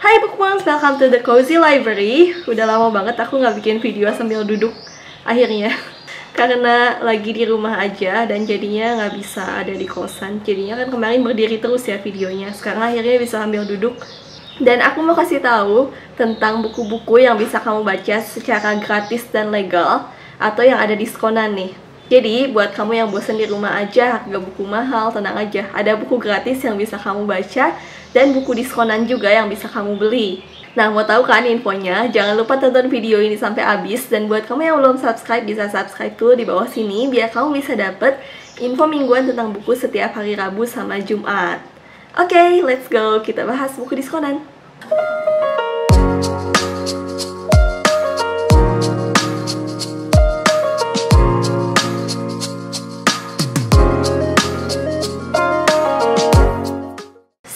Hai Bookworms, welcome to the Cozy Library. Udah lama banget aku nggak bikin video sambil duduk akhirnya. Karena lagi di rumah aja dan jadinya nggak bisa ada di kosan. Jadinya kan kemarin berdiri terus ya videonya. Sekarang akhirnya bisa sambil duduk. Dan aku mau kasih tahu tentang buku-buku yang bisa kamu baca secara gratis dan legal atau yang ada diskonan nih. Jadi, buat kamu yang bosan di rumah aja, harga buku mahal, tenang aja. Ada buku gratis yang bisa kamu baca, dan buku diskonan juga yang bisa kamu beli. Nah, mau tahu kan infonya? Jangan lupa tonton video ini sampai habis. Dan buat kamu yang belum subscribe, bisa subscribe dulu di bawah sini, biar kamu bisa dapet info mingguan tentang buku setiap hari Rabu sama Jumat. Oke, let's go. Kita bahas buku diskonan.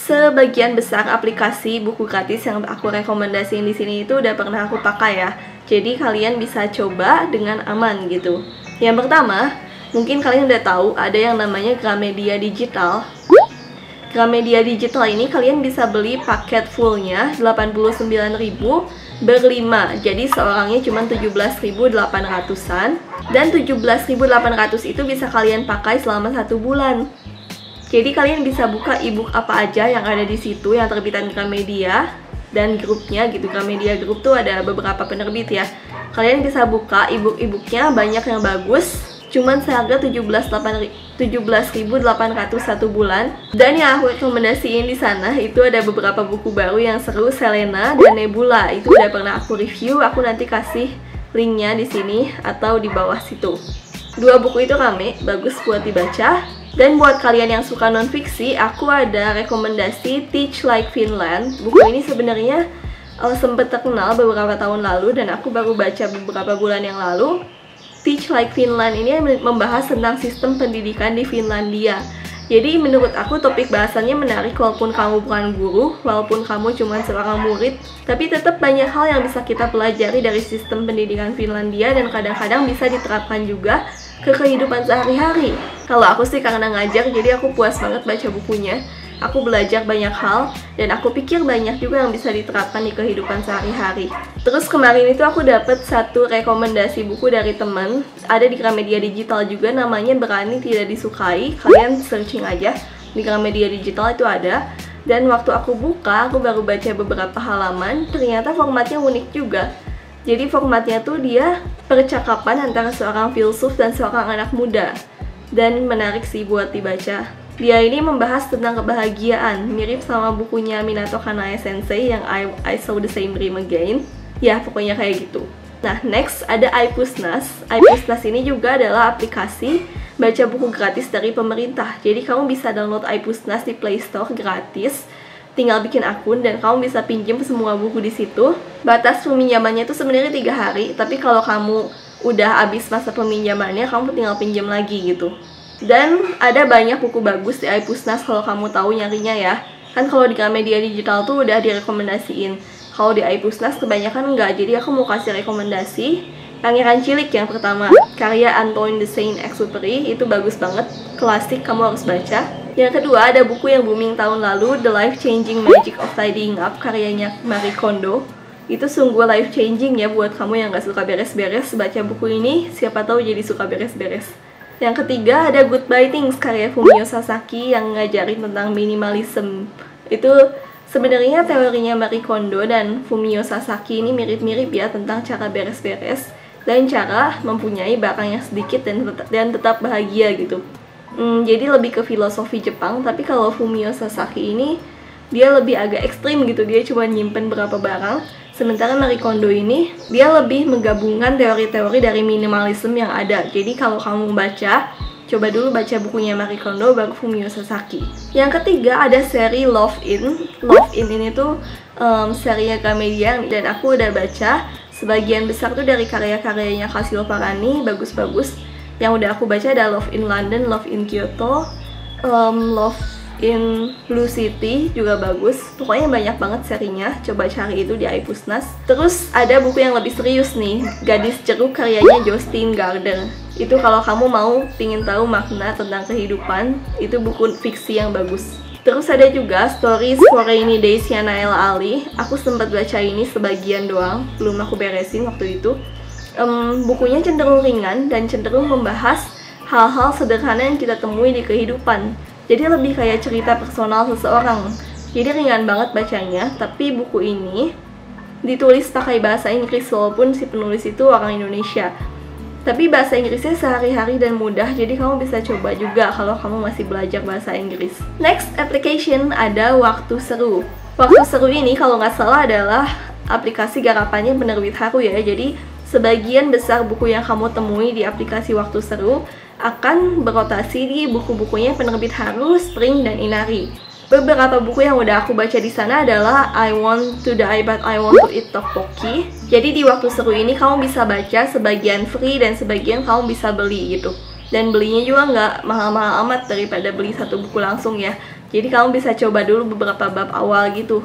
Sebagian besar aplikasi buku gratis yang aku rekomendasiin di sini itu udah pernah aku pakai ya. Jadi kalian bisa coba dengan aman gitu. Yang pertama, mungkin kalian udah tahu ada yang namanya Gramedia Digital. Gramedia Digital ini kalian bisa beli paket fullnya 89.000 berlima. Jadi seorangnya cuma 17.800-an. Dan 17.800 itu bisa kalian pakai selama 1 bulan. Jadi kalian bisa buka ebook apa aja yang ada di situ yang terbitan Gramedia dan grupnya gitu. Gramedia Group tuh ada beberapa penerbit ya. Kalian bisa buka ebook-ebooknya, banyak yang bagus. Cuman seharga 17.800 1 bulan. Dan yang aku rekomendasiin di sana itu ada beberapa buku baru yang seru, Selena dan Nebula. Itu udah pernah aku review. Aku nanti kasih linknya di sini atau di bawah situ. 2 buku itu rame, bagus buat dibaca. Dan buat kalian yang suka non-fiksi, aku ada rekomendasi Teach Like Finland. Buku ini sebenarnya sempat terkenal beberapa tahun lalu dan aku baru baca beberapa bulan yang lalu. Teach Like Finland ini membahas tentang sistem pendidikan di Finlandia. Jadi menurut aku topik bahasannya menarik walaupun kamu bukan guru, walaupun kamu cuma seorang murid, tapi tetap banyak hal yang bisa kita pelajari dari sistem pendidikan Finlandia dan kadang-kadang bisa diterapkan juga ke kehidupan sehari-hari. Kalau aku sih karena ngajar, jadi aku puas banget baca bukunya. Aku belajar banyak hal, dan aku pikir banyak juga yang bisa diterapkan di kehidupan sehari-hari. Terus kemarin itu aku dapet 1 rekomendasi buku dari teman, ada di Gramedia Digital juga, namanya Berani Tidak Disukai. Kalian searching aja, di Gramedia Digital itu ada. Dan waktu aku buka, aku baru baca beberapa halaman, ternyata formatnya unik juga. Jadi formatnya tuh dia percakapan antara seorang filsuf dan seorang anak muda. Dan menarik sih buat dibaca. Dia ini membahas tentang kebahagiaan, mirip sama bukunya Minato Kanae Sensei yang I Saw the Same Dream Again. Ya, pokoknya kayak gitu. Nah, next ada iPusnas. iPusnas ini juga adalah aplikasi baca buku gratis dari pemerintah. Jadi kamu bisa download iPusnas di Play Store gratis. Tinggal bikin akun dan kamu bisa pinjam semua buku di situ. Batas peminjamannya itu sebenarnya 3 hari, tapi kalau kamu udah habis masa peminjamannya, kamu tinggal pinjam lagi gitu. Dan ada banyak buku bagus di iPusnas kalau kamu tahu nyarinya ya. Kan kalau di Gramedia Digital tuh udah direkomendasiin. Kalau di iPusnas kebanyakan enggak, jadi aku mau kasih rekomendasi Pangeran Cilik yang pertama, karya Antoine de Saint-Exupéry. Itu bagus banget, klasik, kamu harus baca. Yang kedua ada buku yang booming tahun lalu, The Life Changing Magic of Tidying Up, karyanya Marie Kondo. Itu sungguh life changing ya buat kamu yang gak suka beres-beres. Baca buku ini, siapa tahu jadi suka beres-beres. Yang ketiga ada Goodbye Things, karya Fumio Sasaki yang ngajarin tentang minimalism. Itu sebenarnya teorinya Marie Kondo dan Fumio Sasaki ini mirip-mirip ya tentang cara beres-beres dan cara mempunyai barang yang sedikit dan tetap bahagia gitu. Jadi lebih ke filosofi Jepang, tapi kalau Fumio Sasaki ini dia lebih agak ekstrim gitu, dia cuma nyimpen berapa barang. Sementara Marie Kondo ini dia lebih menggabungkan teori-teori dari minimalism yang ada. Jadi kalau kamu baca, coba dulu baca bukunya Marie Kondo baru Fumio Sasaki. Yang ketiga ada seri Love In. Love In ini tuh serinya Gramedia dan aku udah baca. Sebagian besar tuh dari karya-karyanya Kazuo Farani, bagus-bagus. Yang udah aku baca ada Love in London, Love in Kyoto, Love in Blue City juga bagus. Pokoknya banyak banget serinya, coba cari itu di iPusnas. Terus ada buku yang lebih serius nih, Gadis Jeruk karyanya Jostein Gaarder. Itu kalau kamu mau pingin tahu makna tentang kehidupan, itu buku fiksi yang bagus. Terus ada juga Stories for Rainy Days-nya Naila Ali. Aku sempat baca ini sebagian doang, belum aku beresin waktu itu. Bukunya cenderung ringan dan cenderung membahas hal-hal sederhana yang kita temui di kehidupan. Jadi lebih kayak cerita personal seseorang. Jadi ringan banget bacanya, tapi buku ini ditulis pakai bahasa Inggris walaupun si penulis itu orang Indonesia. Tapi bahasa Inggrisnya sehari-hari dan mudah, jadi kamu bisa coba juga kalau kamu masih belajar bahasa Inggris. Next application ada Waktu Seru. Waktu Seru ini kalau nggak salah adalah aplikasi garapannya penerbit Haru ya. Jadi sebagian besar buku yang kamu temui di aplikasi Waktu Seru akan berotasi di buku-bukunya penerbit Haru, Spring, dan Inari. Beberapa buku yang udah aku baca di sana adalah I Want to Die But I Want to Eat Tteokbokki. Jadi di Waktu Seru ini kamu bisa baca sebagian free dan sebagian kamu bisa beli gitu. Dan belinya juga nggak mahal-mahal amat daripada beli satu buku langsung ya. Jadi kamu bisa coba dulu beberapa bab awal gitu.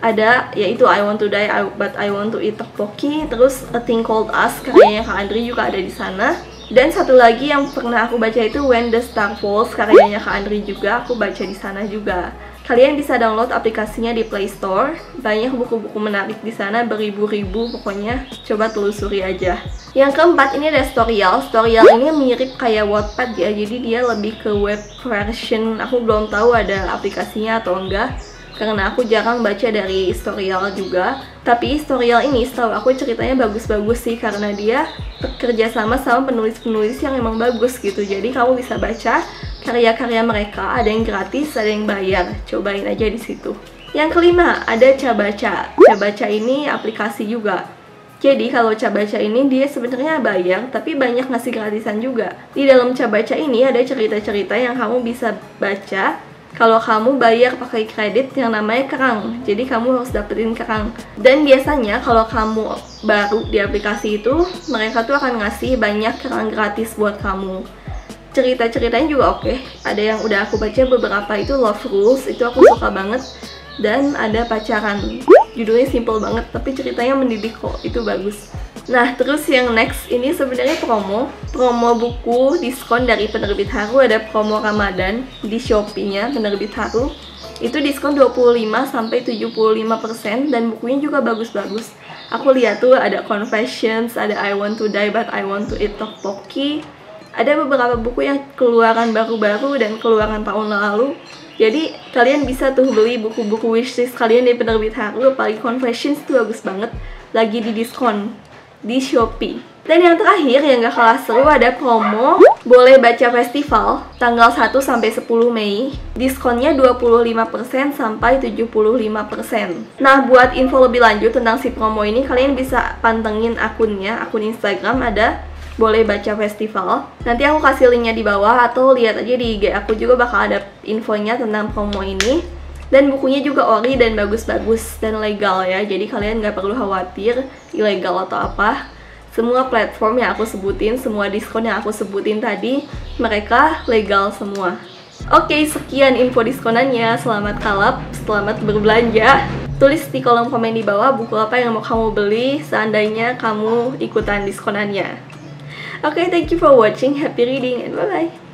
Ada yaitu I Want to Die But I Want to Eat Tteokbokki, terus A Thing Called Us karyanya Kak Andri juga ada di sana. Dan satu lagi yang pernah aku baca itu When the Star Falls karyanya Kak Andri juga, aku baca di sana juga. Kalian bisa download aplikasinya di Play Store. Banyak buku-buku menarik di sana, beribu-ribu pokoknya. Coba telusuri aja. Yang keempat ini ada Storyal. Storyal ini mirip kayak Wattpad ya, jadi dia lebih ke web version. Aku belum tahu ada aplikasinya atau enggak, karena aku jarang baca dari Storyal juga. Tapi Storyal ini setahu aku ceritanya bagus-bagus sih, karena dia bekerja sama penulis-penulis yang emang bagus gitu. Jadi kamu bisa baca karya-karya mereka, ada yang gratis, ada yang bayar. Cobain aja di situ. Yang kelima ada Cabaca. Cabaca ini aplikasi juga. Jadi kalau Cabaca ini dia sebenarnya bayar, tapi banyak ngasih gratisan juga. Di dalam Cabaca ini ada cerita-cerita yang kamu bisa baca kalau kamu bayar pakai kredit yang namanya kerang. Jadi kamu harus dapetin kerang. Dan biasanya kalau kamu baru di aplikasi itu, mereka tuh akan ngasih banyak kerang gratis buat kamu. Cerita-ceritanya juga oke. Ada yang udah aku baca beberapa itu Love Rules, itu aku suka banget. Dan ada Pacaran. Judulnya simple banget, tapi ceritanya mendidik kok, itu bagus. Nah, terus yang next ini sebenarnya promo buku diskon dari penerbit Haru. Ada promo Ramadan di Shopee-nya penerbit Haru. Itu diskon 25-75% dan bukunya juga bagus-bagus. Aku lihat tuh ada Confessions, ada I Want to Die But I Want to Eat Tteokbokki. Ada beberapa buku yang keluaran baru-baru dan keluaran tahun lalu. Jadi kalian bisa tuh beli buku-buku wishlist kalian di penerbit Haru. Apalagi Confessions itu bagus banget, lagi di diskon di Shopee. Dan yang terakhir yang gak kalah seru ada promo Boleh Baca Festival tanggal 1 sampai 10 Mei. Diskonnya 25% sampai 75%. Nah, buat info lebih lanjut tentang si promo ini, kalian bisa pantengin akunnya, akun Instagram ada Boleh Baca Festival. Nanti aku kasih linknya di bawah, atau lihat aja di IG aku juga bakal ada infonya tentang promo ini. Dan bukunya juga ori dan bagus-bagus dan legal ya, jadi kalian gak perlu khawatir ilegal atau apa. Semua platform yang aku sebutin, semua diskon yang aku sebutin tadi, mereka legal semua. Oke, sekian info diskonannya. Selamat kalap, selamat berbelanja. Tulis di kolom komen di bawah buku apa yang mau kamu beli seandainya kamu ikutan diskonannya. Oke, thank you for watching, happy reading, and bye-bye.